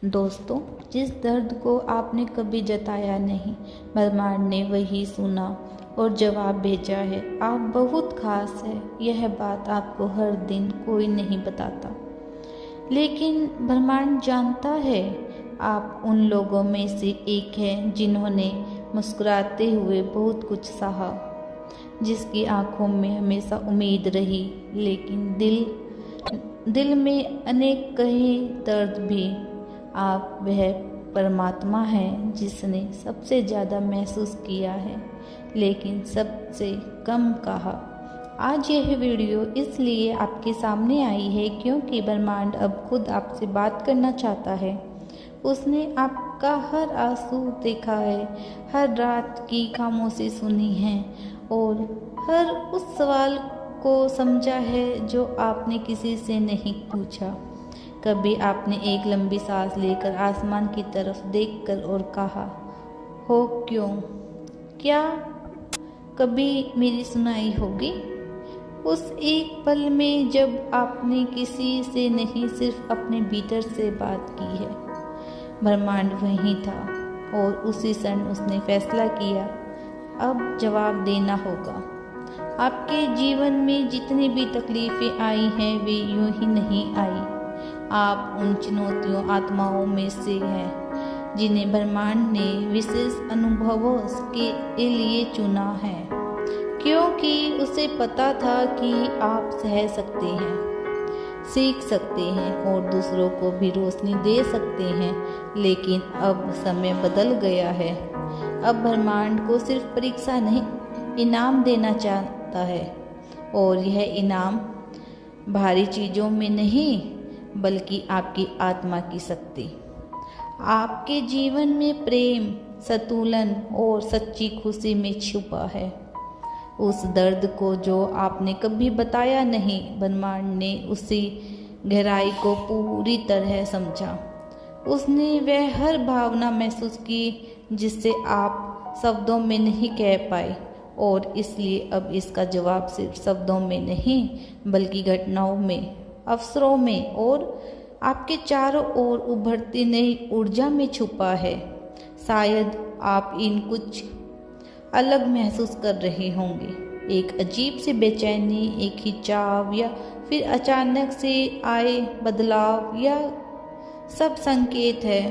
दोस्तों, जिस दर्द को आपने कभी जताया नहीं, ब्रह्मांड ने वही सुना और जवाब भेजा है। आप बहुत खास है, यह बात आपको हर दिन कोई नहीं बताता, लेकिन ब्रह्मांड जानता है। आप उन लोगों में से एक हैं जिन्होंने मुस्कुराते हुए बहुत कुछ सहा, जिसकी आंखों में हमेशा उम्मीद रही, लेकिन दिल में अनेक कहे दर्द भी। आप वह परमात्मा हैं जिसने सबसे ज़्यादा महसूस किया है, लेकिन सबसे कम कहा। आज यह वीडियो इसलिए आपके सामने आई है क्योंकि ब्रह्मांड अब खुद आपसे बात करना चाहता है। उसने आपका हर आंसू देखा है, हर रात की खामोशी सुनी है और हर उस सवाल को समझा है जो आपने किसी से नहीं पूछा। कभी आपने एक लंबी सांस लेकर आसमान की तरफ देखकर और कहा, हो क्यों? क्या कभी मेरी सुनाई होगी? उस एक पल में जब आपने किसी से नहीं, सिर्फ अपने भीतर से बात की है। ब्रह्मांड वहीं था और उसी क्षण उसने फैसला किया, अब जवाब देना होगा। आपके जीवन में जितनी भी तकलीफें आई हैं वे यूं ही नहीं आई। आप उन चुनौतियों आत्माओं में से हैं जिन्हें ब्रह्मांड ने विशेष अनुभवों के लिए चुना है, क्योंकि उसे पता था कि आप सह सकते हैं, सीख सकते हैं और दूसरों को भी रोशनी दे सकते हैं। लेकिन अब समय बदल गया है। अब ब्रह्मांड को सिर्फ परीक्षा नहीं, इनाम देना चाहता है, और यह इनाम भारी चीज़ों में नहीं बल्कि आपकी आत्मा की शक्ति, आपके जीवन में प्रेम, संतुलन और सच्ची खुशी में छुपा है। उस दर्द को जो आपने कभी बताया नहीं, ब्रह्मांड ने उसी गहराई को पूरी तरह समझा। उसने वह हर भावना महसूस की जिससे आप शब्दों में नहीं कह पाए, और इसलिए अब इसका जवाब सिर्फ शब्दों में नहीं बल्कि घटनाओं में, अवसरों में और आपके चारों ओर उभरती नई ऊर्जा में छुपा है। शायद आप इन कुछ अलग महसूस कर रहे होंगे, एक अजीब सी बेचैनी, एक खिंचाव, या फिर अचानक से आए बदलाव। यह सब संकेत है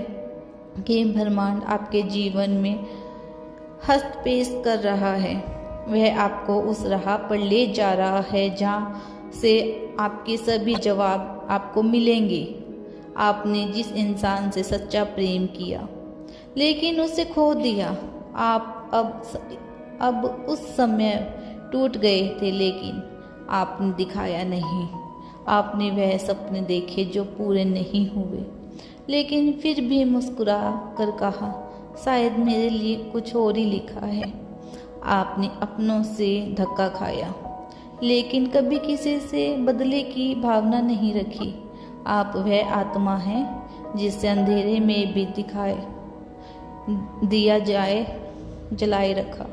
कि ब्रह्मांड आपके जीवन में हस्तक्षेप कर रहा है। वह आपको उस राह पर ले जा रहा है जहाँ से आपके सभी जवाब आपको मिलेंगे। आपने जिस इंसान से सच्चा प्रेम किया लेकिन उसे खो दिया, आप अब उस समय टूट गए थे, लेकिन आपने दिखाया नहीं। आपने वह सपने देखे जो पूरे नहीं हुए, लेकिन फिर भी मुस्कुरा कर कहा, शायद मेरे लिए कुछ और ही लिखा है। आपने अपनों से धक्का खाया, लेकिन कभी किसी से बदले की भावना नहीं रखी। आप वह आत्मा हैं जिसे अंधेरे में भी दिया जलाए रखा,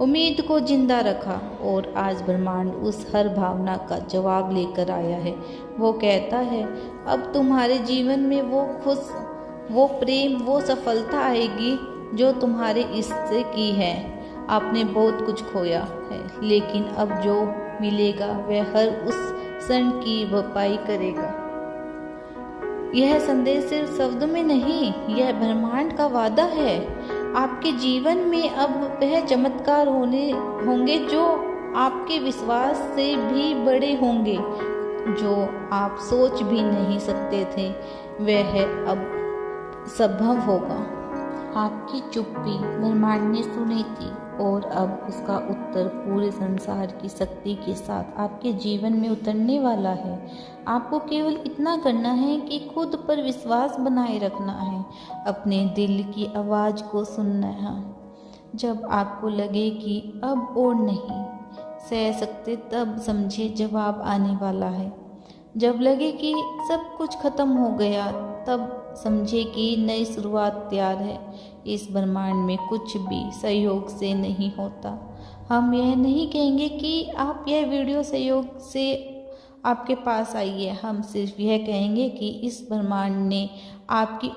उम्मीद को जिंदा रखा, और आज ब्रह्मांड उस हर भावना का जवाब लेकर आया है। वो कहता है, अब तुम्हारे जीवन में वो प्रेम, वो सफलता आएगी जो तुम्हारे इससे की है। आपने बहुत कुछ खोया है, लेकिन अब जो मिलेगा वह हर उस क्षण की भरपाई करेगा। यह संदेश सिर्फ शब्द में नहीं, यह ब्रह्मांड का वादा है। आपके जीवन में अब वह चमत्कार होंगे जो आपके विश्वास से भी बड़े होंगे, जो आप सोच भी नहीं सकते थे वह अब संभव होगा। आपकी चुप्पी ब्रह्मांड ने सुनी थी, और अब उसका उत्तर पूरे संसार की शक्ति के साथ आपके जीवन में उतरने वाला है। आपको केवल इतना करना है कि खुद पर विश्वास बनाए रखना है, अपने दिल की आवाज़ को सुनना है। जब आपको लगे कि अब और नहीं सह सकते, तब समझे जवाब आने वाला है। जब लगे कि सब कुछ खत्म हो गया, तब समझे कि नई शुरुआत तैयार है। इस ब्रह्मांड में कुछ भी सहयोग से नहीं होता। हम यह नहीं कहेंगे कि आप यह वीडियो सहयोग से आपके पास आई है, हम सिर्फ यह कहेंगे कि इस ब्रह्मांड ने आपकी